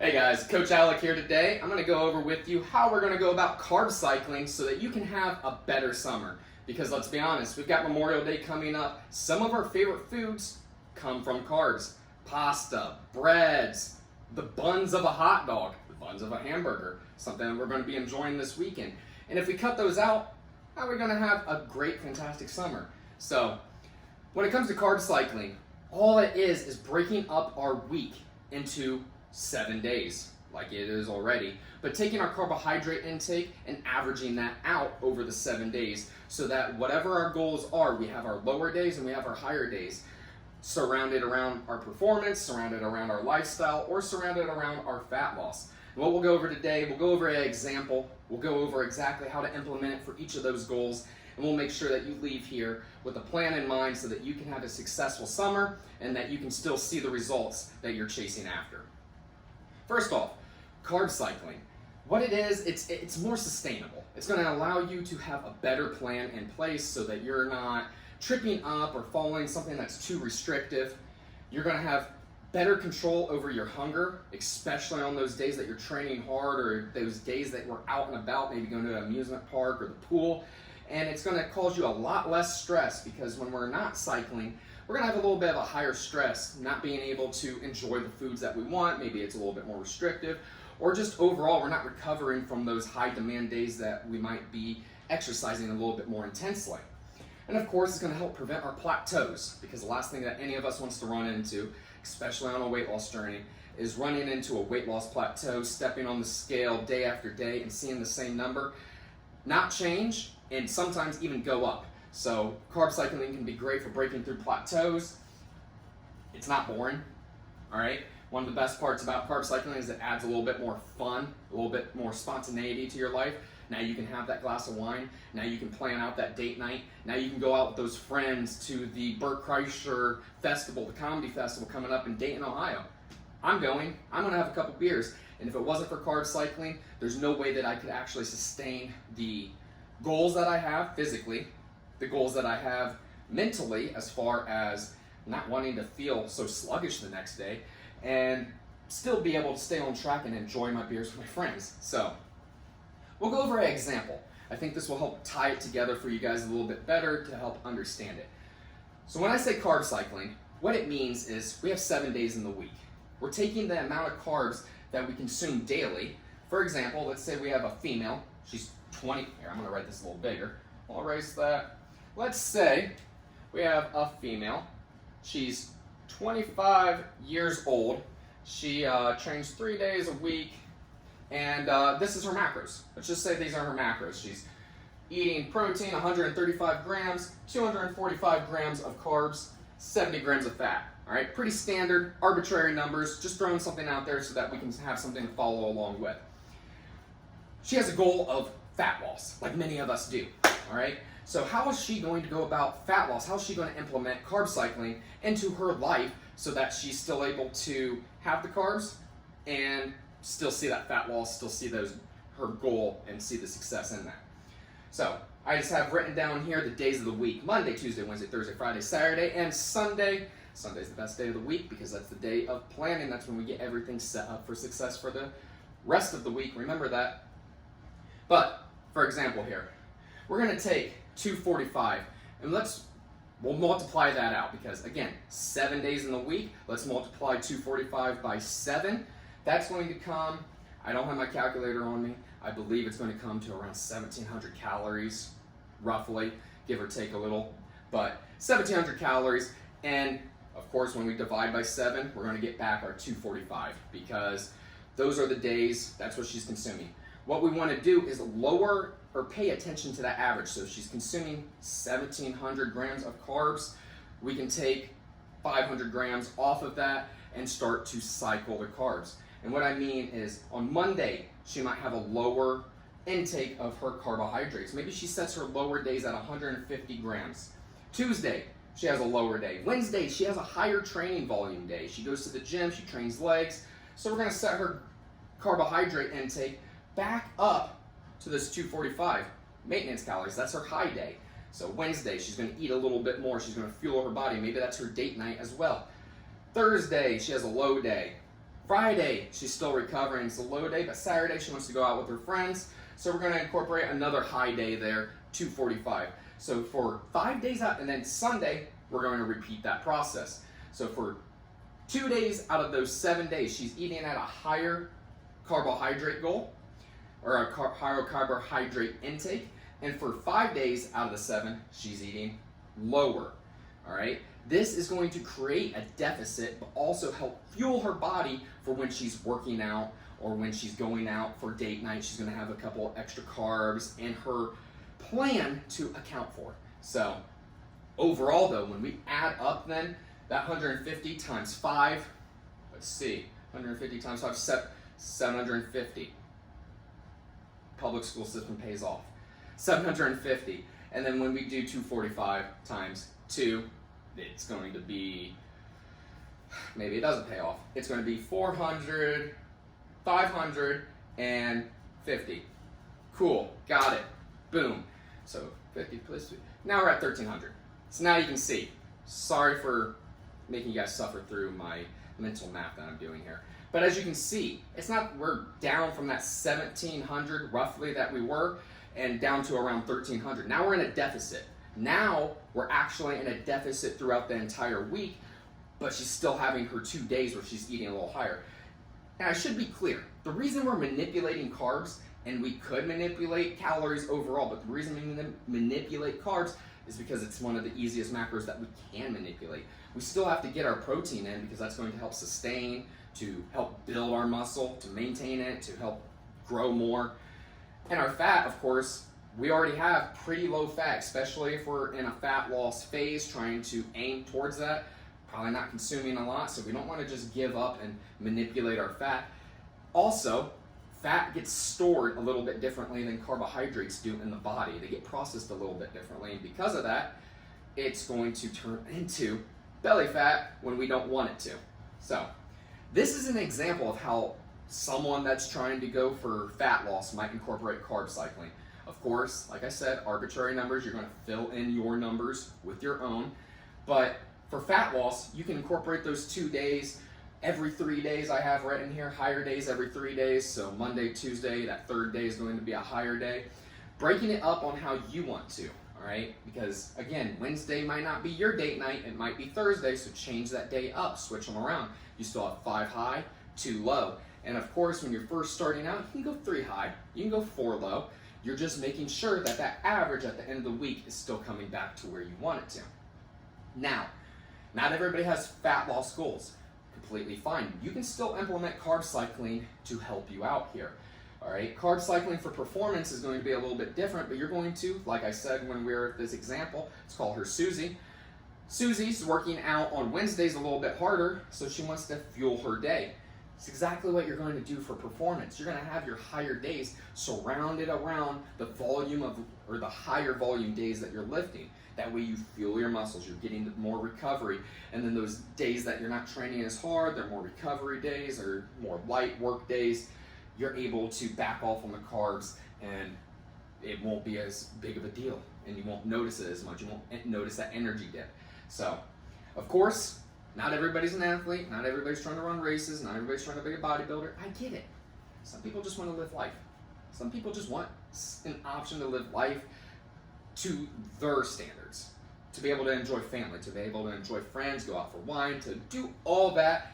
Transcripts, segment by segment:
Hey guys, Coach Alec here today. I'm going to go over with you how we're going to go about carb cycling so that you can have a better summer. Because let's be honest, we've got Memorial Day coming up. Some of our favorite foods come from carbs. Pasta, breads, the buns of a hot dog, the buns of a hamburger, something that we're going to be enjoying this weekend. And if we cut those out, how are we going to have a great, fantastic summer? So, when it comes to carb cycling, all it is breaking up our week into 7 days, like it is already, but taking our carbohydrate intake and averaging that out over the 7 days so that whatever our goals are, we have our lower days and we have our higher days, surrounded around our performance, surrounded around our lifestyle, or surrounded around our fat loss. And what we'll go over today, we'll go over an example, we'll go over exactly how to implement it for each of those goals, and we'll make sure that you leave here with a plan in mind so that you can have a successful summer and that you can still see the results that you're chasing after. First off, carb cycling. What it is, it's more sustainable. It's going to allow you to have a better plan in place so that you're not tripping up or following something that's too restrictive. You're going to have better control over your hunger, especially on those days that you're training hard or those days that we're out and about, maybe going to an amusement park or the pool. And it's going to cause you a lot less stress because when we're not cycling, we're going to have a little bit of a higher stress, not being able to enjoy the foods that we want. Maybe it's a little bit more restrictive, or just overall, we're not recovering from those high demand days that we might be exercising a little bit more intensely. And of course, it's going to help prevent our plateaus, because the last thing that any of us wants to run into, especially on a weight loss journey, is running into a weight loss plateau, stepping on the scale day after day and seeing the same number not change and sometimes even go up. So carb cycling can be great for breaking through plateaus. It's not boring, all right? One of the best parts about carb cycling is it adds a little bit more fun, a little bit more spontaneity to your life. Now you can have that glass of wine. Now you can plan out that date night. Now you can go out with those friends to the Burt Kreischer Festival, the comedy festival coming up in Dayton, Ohio. I'm going to have a couple beers. And if it wasn't for carb cycling, there's no way that I could actually sustain the goals that I have physically, the goals that I have mentally as far as not wanting to feel so sluggish the next day, and still be able to stay on track and enjoy my beers with my friends. So we'll go over an example. I think this will help tie it together for you guys a little bit better to help understand it. So when I say carb cycling, what it means is we have 7 days in the week. We're taking the amount of carbs that we consume daily. For example, let's say we have a female, she's 20, here I'm gonna write this a little bigger, I'll erase that. Let's say we have a female, she's 25 years old, she trains 3 days a week, and this is her macros. Let's just say these are her macros. She's eating protein, 135 grams, 245 grams of carbs, 70 grams of fat. All right, pretty standard, arbitrary numbers, just throwing something out there so that we can have something to follow along with. She has a goal of fat loss, like many of us do, all right? So how is she going to go about fat loss? How is she going to implement carb cycling into her life so that she's still able to have the carbs and still see that fat loss, still see her goal and see the success in that? So I just have written down here the days of the week: Monday, Tuesday, Wednesday, Thursday, Friday, Saturday, and Sunday. Sunday's the best day of the week because that's the day of planning. That's when we get everything set up for success for the rest of the week. Remember that. But for example here, we're going to take 245 and we'll multiply that out because again, 7 days in the week. Let's multiply 245 by 7. That's going to come, I don't have my calculator on me, I believe it's going to come to around 1,700 calories, roughly, give or take a little, but 1,700 calories. And of course, when we divide by 7, we're going to get back our 245 because those are the days, that's what she's consuming. What we want to do is lower or pay attention to that average. So if she's consuming 1,700 grams of carbs, we can take 500 grams off of that and start to cycle the carbs. And what I mean is on Monday, she might have a lower intake of her carbohydrates. Maybe she sets her lower days at 150 grams. Tuesday, she has a lower day. Wednesday, she has a higher training volume day. She goes to the gym, she trains legs. So we're going to set her carbohydrate intake back up to this 245 maintenance calories. That's her high day. So Wednesday, she's going to eat a little bit more. She's going to fuel her body. Maybe that's her date night as well. Thursday, she has a low day. Friday, she's still recovering. It's a low day, but Saturday she wants to go out with her friends. So we're going to incorporate another high day there, 245. So for 5 days out, and then Sunday, we're going to repeat that process. So for 2 days out of those 7 days, she's eating at a higher carbohydrate goal, or a higher carbohydrate intake. And for 5 days out of the 7, she's eating lower. All right. This is going to create a deficit, but also help fuel her body for when she's working out or when she's going out for date night. She's going to have a couple extra carbs in her plan to account for. So overall, though, when we add up then that 150 times 5, let's see, 150 times 5, 750. Public school system pays off. 750. And then when we do 245 times 2, it's going to be, maybe it doesn't pay off. It's going to be 400, 550. Cool, got it. Boom. So 50 plus 2. Now we're at 1,300. So now you can see. Sorry for making you guys suffer through my mental math that I'm doing here. But as you can see, it's not, we're down from that 1,700 roughly that we were and down to around 1,300. Now we're in a deficit. Now we're actually in a deficit throughout the entire week, but she's still having her 2 days where she's eating a little higher. And I should be clear, the reason we're manipulating carbs, and we could manipulate calories overall, but the reason we manipulate carbs is because it's one of the easiest macros that we can manipulate. We still have to get our protein in because that's going to help sustain, to help build our muscle, to maintain it, to help grow more. And our fat, of course, we already have pretty low fat, especially if we're in a fat loss phase, trying to aim towards that. Probably not consuming a lot, so we don't want to just give up and manipulate our fat. Also, fat gets stored a little bit differently than carbohydrates do in the body. They get processed a little bit differently, and because of that, it's going to turn into belly fat when we don't want it to. So, this is an example of how someone that's trying to go for fat loss might incorporate carb cycling. Of course, like I said, arbitrary numbers, you're going to fill in your numbers with your own. But for fat loss, you can incorporate those 2 days. Every 3 days I have written here, higher days every 3 days. So Monday, Tuesday, that third day is going to be a higher day. Breaking it up on how you want to, all right? Because again, Wednesday might not be your date night, it might be Thursday, so change that day up, switch them around. You still have 5 high, 2 low. And of course, when you're first starting out, you can go 3 high, you can go 4 low. You're just making sure that that average at the end of the week is still coming back to where you want it to. Now, not everybody has fat loss goals. Completely fine. You can still implement carb cycling to help you out here. All right, carb cycling for performance is going to be a little bit different, but you're going to, like I said when we were at this example, let's call her Susie. Susie's working out on Wednesdays a little bit harder, so she wants to fuel her day. It's exactly what you're going to do for performance. You're going to have your higher days surrounded around the volume of, or the higher volume days that you're lifting. That way you fuel your muscles, you're getting more recovery. And then those days that you're not training as hard, they're more recovery days or more light work days, you're able to back off on the carbs and it won't be as big of a deal. And you won't notice it as much. You won't notice that energy dip. So, of course, not everybody's an athlete, not everybody's trying to run races, not everybody's trying to be a bodybuilder. I get it. Some people just want to live life. Some people just want an option to live life to their standards, to be able to enjoy family, to be able to enjoy friends, go out for wine, to do all that.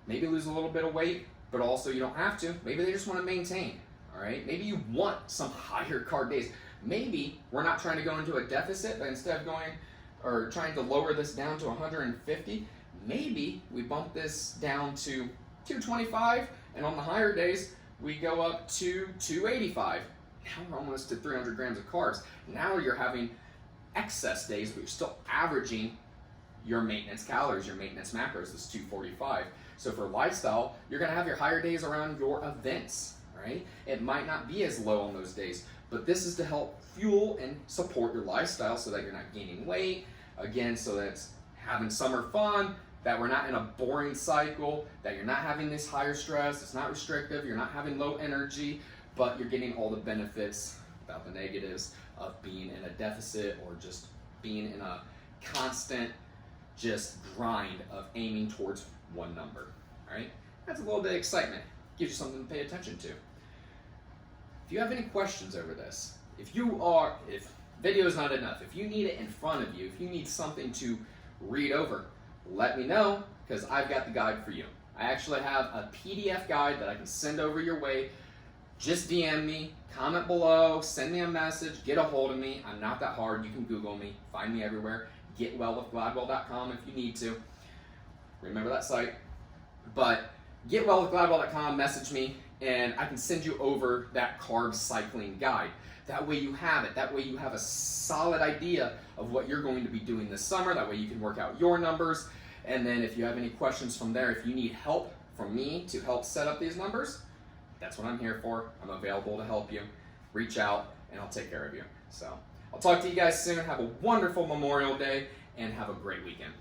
Maybe lose a little bit of weight, but also you don't have to. Maybe they just want to maintain, all right? Maybe you want some higher carb days. Maybe we're not trying to go into a deficit, but instead of going or trying to lower this down to 150, maybe we bump this down to 225, and on the higher days, we go up to 285. Now we're almost to 300 grams of carbs. Now you're having excess days, but you're still averaging your maintenance calories, your maintenance macros, this 245. So for lifestyle, you're gonna have your higher days around your events, right? It might not be as low on those days, but this is to help fuel and support your lifestyle so that you're not gaining weight, again, so that it's having summer fun, that we're not in a boring cycle, that you're not having this higher stress, it's not restrictive, you're not having low energy, but you're getting all the benefits without the negatives of being in a deficit or just being in a constant just grind of aiming towards one number, all right? Adds a little bit of excitement, gives you something to pay attention to. If you have any questions over this, if video is not enough, if you need it in front of you, if you need something to read over, let me know, because I've got the guide for you. I actually have a PDF guide that I can send over your way. Just DM me, comment below, send me a message, get a hold of me. I'm not that hard. You can Google me, find me everywhere. GetWellWithGladwell.com if you need to. Remember that site. But GetWellWithGladwell.com, message me, and I can send you over that carb cycling guide. That way you have it. That way you have a solid idea of what you're going to be doing this summer. That way you can work out your numbers. And then if you have any questions from there, if you need help from me to help set up these numbers, that's what I'm here for. I'm available to help you. Reach out and I'll take care of you. So I'll talk to you guys soon. Have a wonderful Memorial Day and have a great weekend.